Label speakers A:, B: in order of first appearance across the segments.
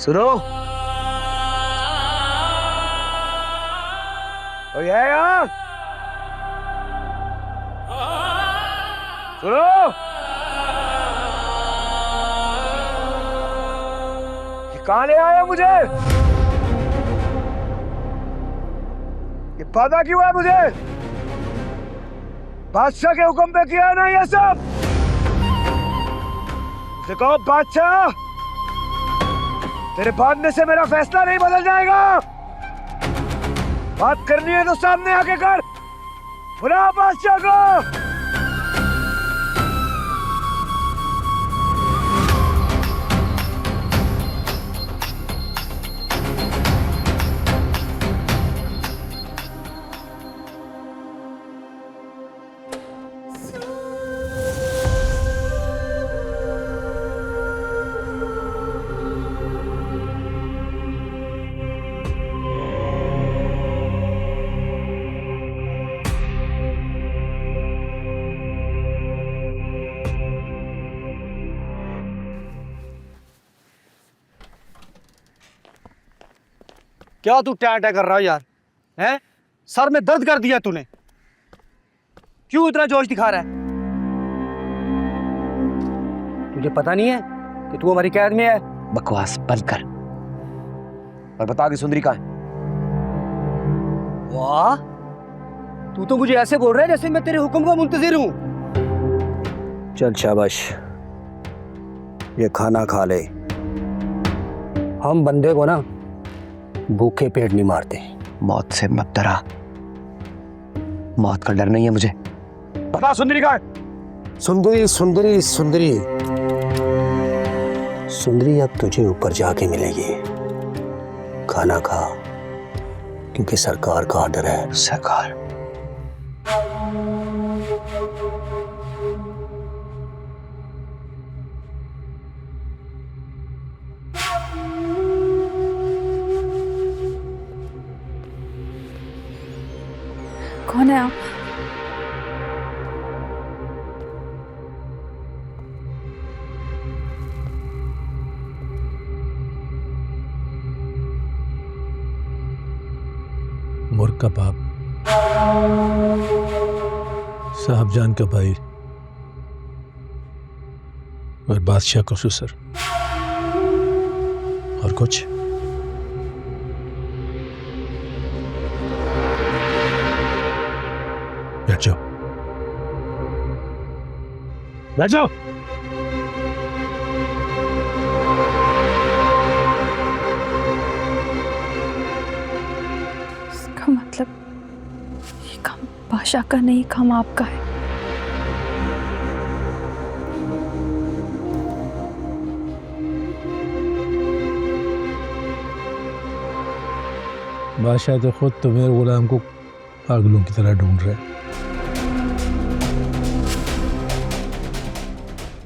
A: सुनो, कोई है यहाँ? सुनो, ये कहाँ ले आया मुझे? ये पता क्यों है मुझे? बादशाह के हुक्म पे किया है ना ये सब? उसे कहो बादशाह, तेरे भागने से मेरा फैसला नहीं बदल जाएगा। बात करनी है तो सामने आके कर। बुला बादशाह को।
B: क्या तू टै टै कर रहा है यार? हैं? सर में दर्द कर दिया तूने। क्यों इतना जोश दिखा रहा है? तुझे पता नहीं है कि तू हमारी कैद में है?
A: बकवास बंद कर और बता कि सुंदरी कहाँ है?
B: वाह, तू तो मुझे ऐसे बोल रहा है जैसे मैं तेरे हुक्म का मुंतजिर हूं। चल शाबाश, ये खाना खा ले। हम बंदे को ना भूखे पेट नहीं मारते।
A: मौत से मत डरा, मौत का डर नहीं है मुझे। बता सुंदरी कहाँ है?
C: सुंदरी सुंदरी सुंदरी सुंदरी अब तुझे ऊपर जाके मिलेगी। खाना खा, क्योंकि सरकार का ऑर्डर है।
A: सरकार?
D: कौन है आप?
E: मुर्ग का बाप, साहबजान का भाई और बादशाह का ससुर। और कुछ? बैठ जाओ, बैठ जाओ।
D: इसका मतलब ये काम बादशाह का नहीं, काम आपका है।
E: बादशाह तो खुद तुम्हें गुलाम को पागलों की तरह ढूंढ रहा है,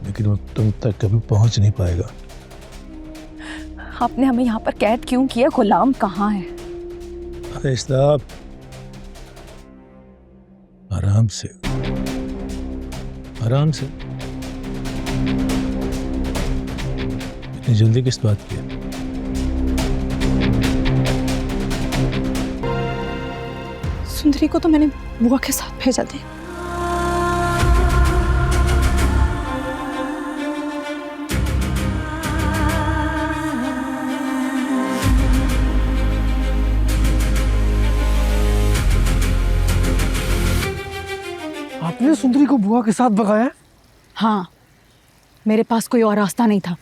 E: लेकिन वो तुम तक कभी पहुंच नहीं पाएगा।
D: आपने हमें यहाँ पर कैद क्यों किया? गुलाम कहाँ है?
E: अरे साहब, आराम से, आराम से। इतनी जल्दी किस बात की है?
D: सुंदरी को तो मैंने बुआ के साथ भेजा था।
B: आपने सुंदरी को बुआ के साथ भगाया?
D: हाँ, मेरे पास कोई और रास्ता नहीं था।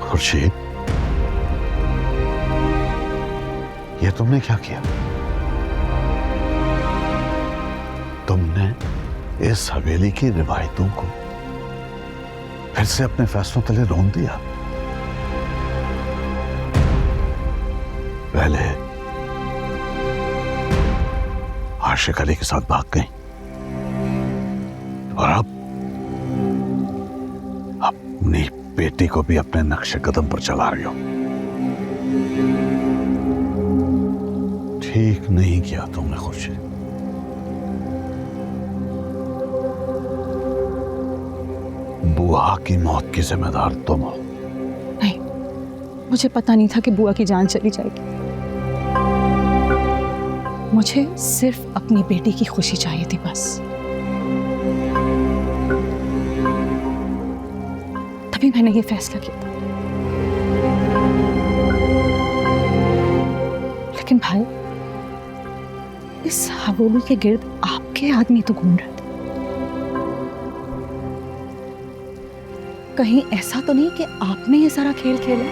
F: खुर्शीद, ये तुमने क्या किया? तुमने इस हवेली की रिवायतों को फिर से अपने फैसलों तले रोन दिया। पहले आशिक अली के साथ भाग गई और अब अपनी बेटी को भी अपने नक्शे कदम पर चला रही हो। ठीक नहीं किया तुमने खुशी। बुआ की मौत की जिम्मेदार तुम हो।
G: नहीं, मुझे पता नहीं था कि बुआ की जान चली जाएगी। मुझे सिर्फ अपनी बेटी की खुशी चाहिए थी बस। तभी मैंने ये फैसला किया था। लेकिन भाई, इस हवेली के गिर्द आपके आदमी तो घूम रहे थे। कहीं ऐसा तो नहीं कि आपने ये सारा खेल खेला?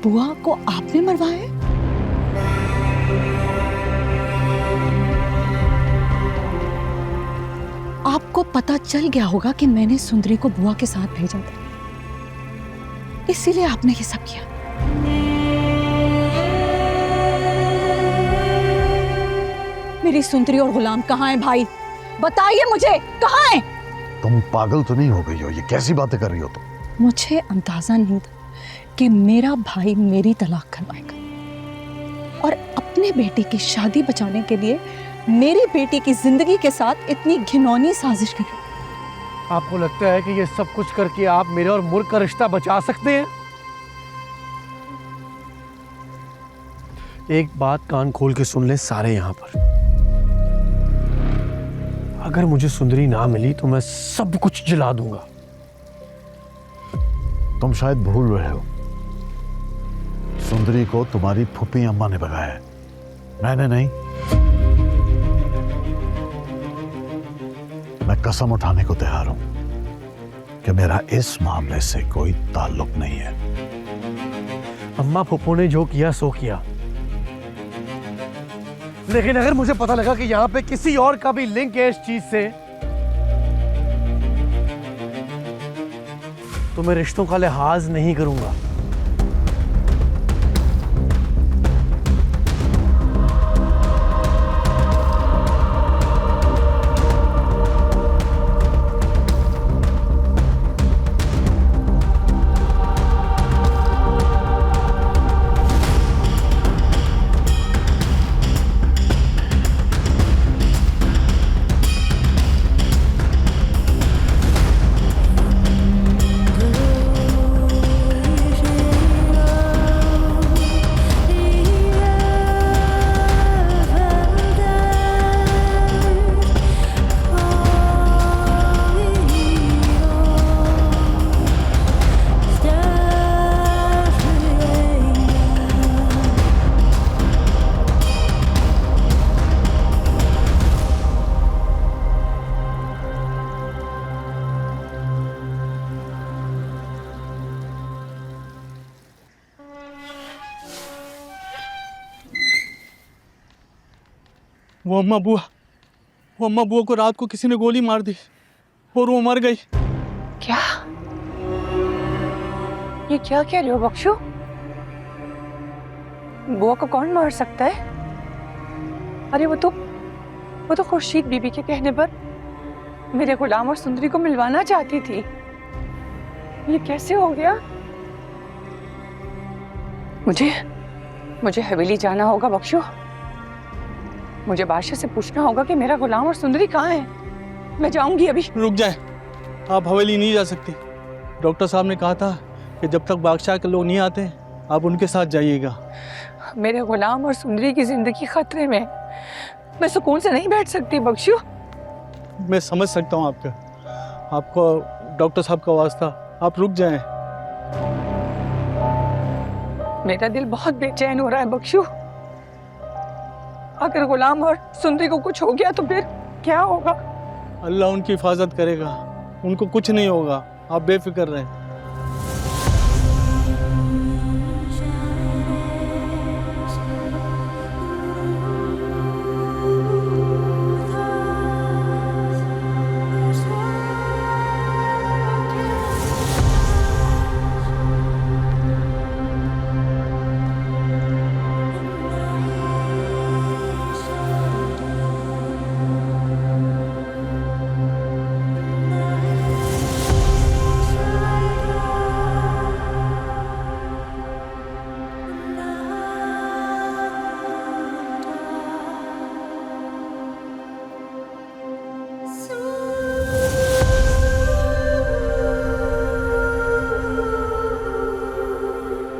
G: बुआ को आपने मरवाया? आपको पता चल गया होगा कि मैंने सुंदरी को बुआ के साथ भेजा था, इसीलिए आपने ये सब किया। मेरी सुंदरी और गुलाम कहाँ है भाई? बताइए मुझे, कहाँ है?
F: तुम पागल तो नहीं हो गई हो? ये कैसी बातें कर रही हो तुम?
G: मुझे अंदाजा नहीं था कि मेरा भाई मेरी तलाक करवाएगा और अपने बेटे की शादी बचाने के लिए मेरी बेटी की जिंदगी के साथ इतनी घिनौनी साजिश करेगा।
A: आपको लगता है कि ये सब कुछ करके आप मेरे और मुर्ग का रिश्ता बचा सकते हैं? एक बात कान खोल के सुन ले सारे यहां पर। अगर मुझे सुंदरी ना मिली तो मैं सब कुछ जला दूंगा।
F: तुम शायद भूल रहे हो, सुंदरी को तुम्हारी फूफी अम्मा ने भगाया है, मैंने नहीं। मैं कसम उठाने को तैयार हूं कि मेरा इस मामले से कोई ताल्लुक नहीं है।
A: अम्मा फूफो ने जो किया सो किया, लेकिन अगर मुझे पता लगा कि यहां पे किसी और का भी लिंक है इस चीज से, तो मैं रिश्तों का लिहाज नहीं करूंगा।
E: वो अम्मा बुआ को रात को किसी ने गोली मार दी और वो मर गई।
H: क्या? ये क्या कह रहे हो बख्शू? बुआ को कौन मार सकता है? अरे वो तो खुर्शीद बीबी के कहने पर मेरे गुलाम और सुंदरी को मिलवाना चाहती थी। ये कैसे हो गया? मुझे हवेली जाना होगा बख्शू। मुझे बादशाह से पूछना होगा कि मेरा गुलाम और सुंदरी कहाँ है। मैं जाऊंगी अभी।
E: रुक जाए, आप हवेली नहीं जा सकती। डॉक्टर साहब ने कहा था कि जब तक बादशाह के लोग नहीं आते आप उनके साथ जाइएगा।
H: मेरे गुलाम और सुंदरी की जिंदगी खतरे में, मैं सुकून से नहीं बैठ सकती बख्शू।
E: मैं समझ सकता हूँ आपको डॉक्टर साहब का वास्ता, आप रुक जाएं।
H: मेरा दिल बहुत बेचैन हो रहा है बख्शू। अगर गुलाम और सुंदरी को कुछ हो गया तो फिर क्या होगा?
E: अल्लाह उनकी हिफाजत करेगा, उनको कुछ नहीं होगा, आप बेफिक्र रहें।